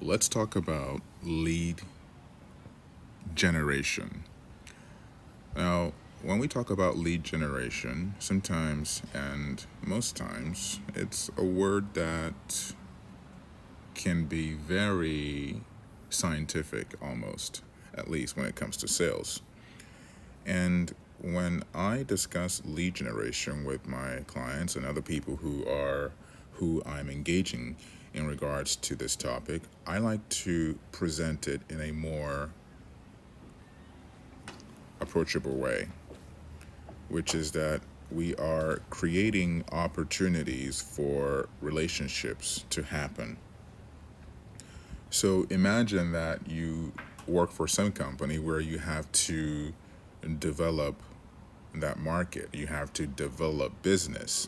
Let's talk about lead generation. Now, when we talk about lead generation, sometimes and most times, it's a word that can be very scientific almost, at least when it comes to sales. And when I discuss lead generation with my clients and other people who I'm engaging in regards to this topic, I like to present it in a more approachable way, which is that we are creating opportunities for relationships to happen. So imagine that you work for some company where you have to develop that market, you have to develop business.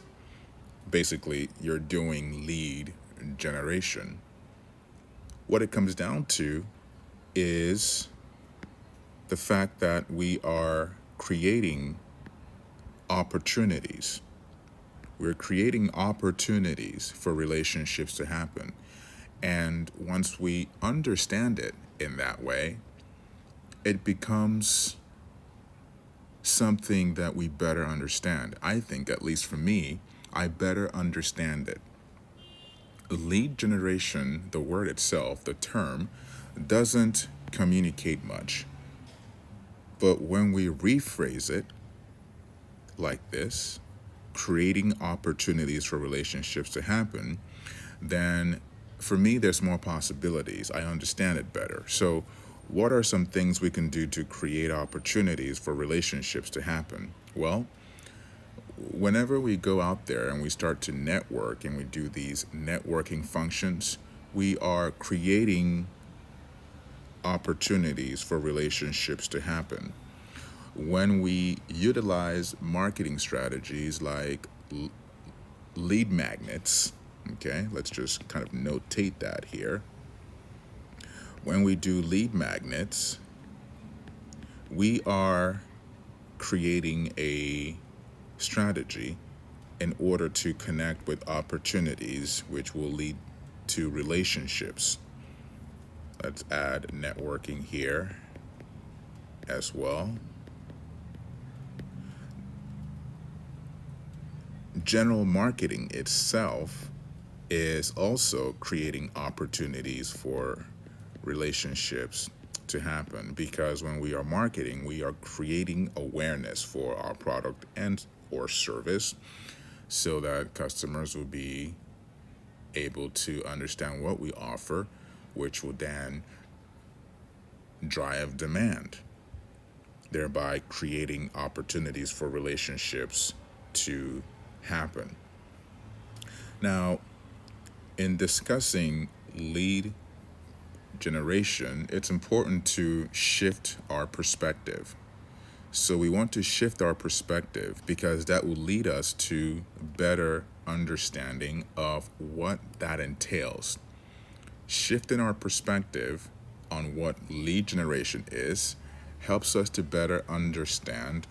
Basically, you're doing lead generation. What it comes down to is the fact that we are creating opportunities. We're creating opportunities for relationships to happen. And once we understand it in that way, it becomes something that we better understand. I think, at least for me, I better understand it. Lead generation, the word itself, the term, doesn't communicate much. But when we rephrase it like this, creating opportunities for relationships to happen, then for me, there's more possibilities. I understand it better. So, what are some things we can do to create opportunities for relationships to happen? Well, whenever we go out there and we start to network and we do these networking functions, we are creating opportunities for relationships to happen. When we utilize marketing strategies like lead magnets, okay, let's just kind of notate that here. When we do lead magnets, we are creating a strategy in order to connect with opportunities which will lead to relationships. Let's add networking here as well. General marketing itself is also creating opportunities for relationships to happen, because when we are marketing, we are creating awareness for our product and or service so that customers will be able to understand what we offer, which will then drive demand, thereby creating opportunities for relationships to happen. Now, in discussing lead generation, it's important to shift our perspective. So, we want to shift our perspective because that will lead us to better understanding of what that entails. Shifting our perspective on what lead generation is helps us to better understand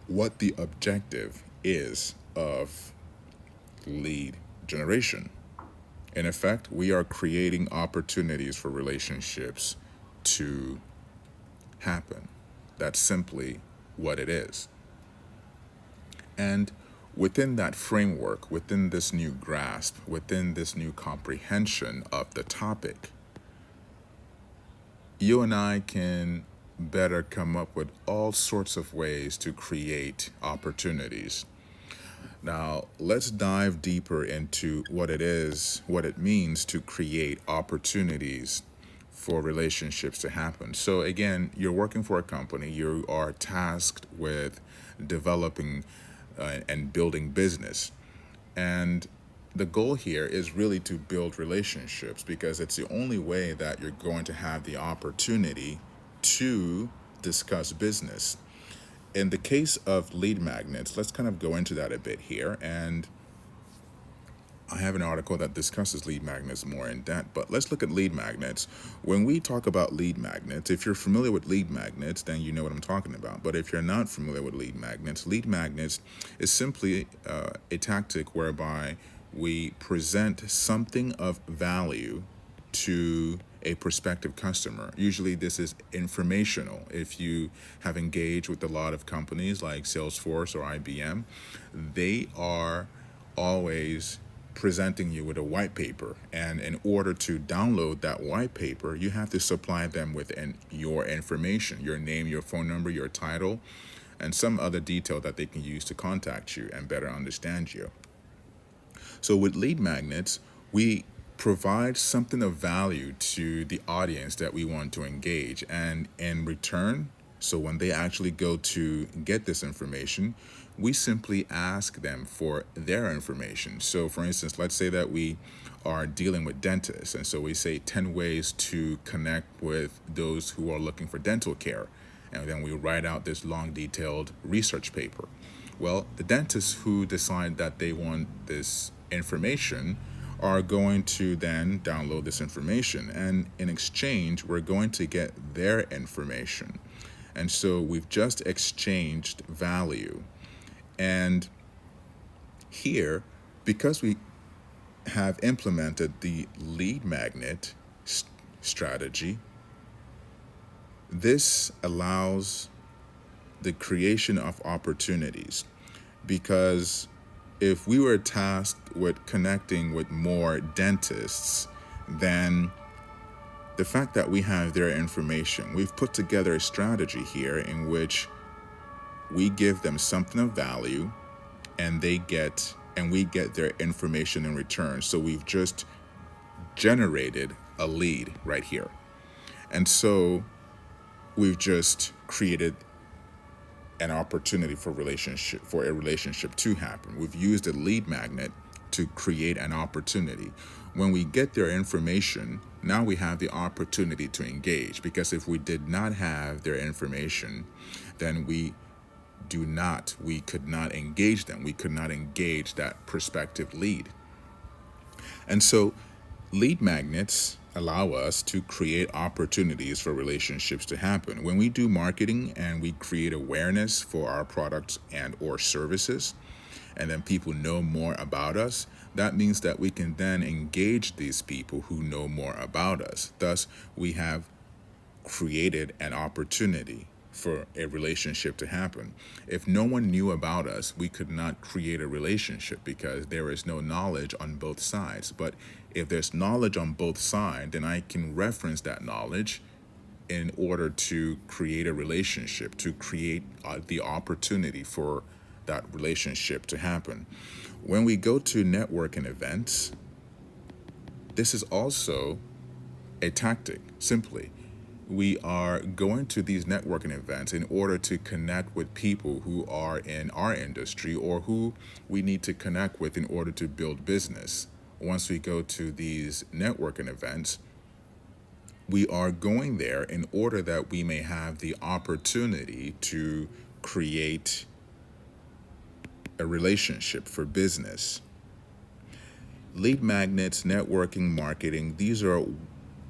what the objective is of lead generation. In effect, we are creating opportunities for relationships to happen. That's simply what it is. And within that framework, within this new grasp, within this new comprehension of the topic, you and I can better come up with all sorts of ways to create opportunities. Now, let's dive deeper into what it is, what it means to create opportunities for relationships to happen. So, again, you're working for a company, you are tasked with developing and building business. And the goal here is really to build relationships because it's the only way that you're going to have the opportunity to discuss business. In the case of lead magnets, let's kind of go into that a bit here. And I have an article that discusses lead magnets more in depth, but let's look at lead magnets. When we talk about lead magnets, if you're familiar with lead magnets, then you know what I'm talking about. But if you're not familiar with lead magnets is simply a tactic whereby we present something of value to a prospective customer. Usually this is informational. If you have engaged with a lot of companies like Salesforce or IBM, they are always presenting you with a white paper. And in order to download that white paper, you have to supply them with your information, your name, your phone number, your title, and some other detail that they can use to contact you and better understand you. So with lead magnets, we provide something of value to the audience that we want to engage. And in return, so when they actually go to get this information, we simply ask them for their information. So for instance, let's say that we are dealing with dentists. And so we say 10 ways to connect with those who are looking for dental care. And then we write out this long, detailed research paper. Well, the dentists who decide that they want this information are going to then download this information. And in exchange, we're going to get their information. And so we've just exchanged value. And here, because we have implemented the lead magnet strategy, this allows the creation of opportunities, because if we were tasked with connecting with more dentists, then the fact that we have their information, we've put together a strategy here in which we give them something of value and we get their information in return. So we've just generated a lead right here. And so we've just created an opportunity for a relationship to happen. We've used a lead magnet to create an opportunity. When we get their information, now we have the opportunity to engage, because if we did not have their information, then we could not engage them. We could not engage that prospective lead. And so lead magnets allow us to create opportunities for relationships to happen. When we do marketing and we create awareness for our products and or services, and then people know more about us, that means that we can then engage these people who know more about us. Thus, we have created an opportunity for a relationship to happen. If no one knew about us, we could not create a relationship because there is no knowledge on both sides. But if there's knowledge on both sides, then I can reference that knowledge in order to create a relationship, to create the opportunity for that relationship to happen. When we go to networking events, this is also a tactic. Simply, we are going to these networking events in order to connect with people who are in our industry or who we need to connect with in order to build business. Once we go to these networking events, we are going there in order that we may have the opportunity to create a relationship for business. Lead magnets, networking, marketing, these are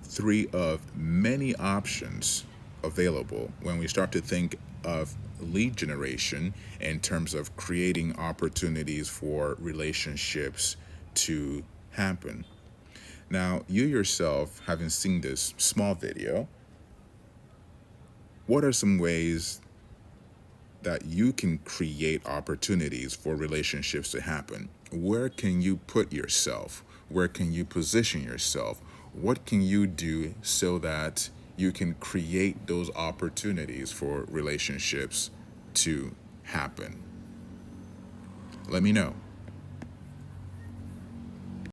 three of many options available when we start to think of lead generation in terms of creating opportunities for relationships to happen. Now, you yourself, having seen this small video, what are some ways that you can create opportunities for relationships to happen? Where can you put yourself? Where can you position yourself? What can you do so that you can create those opportunities for relationships to happen? Let me know.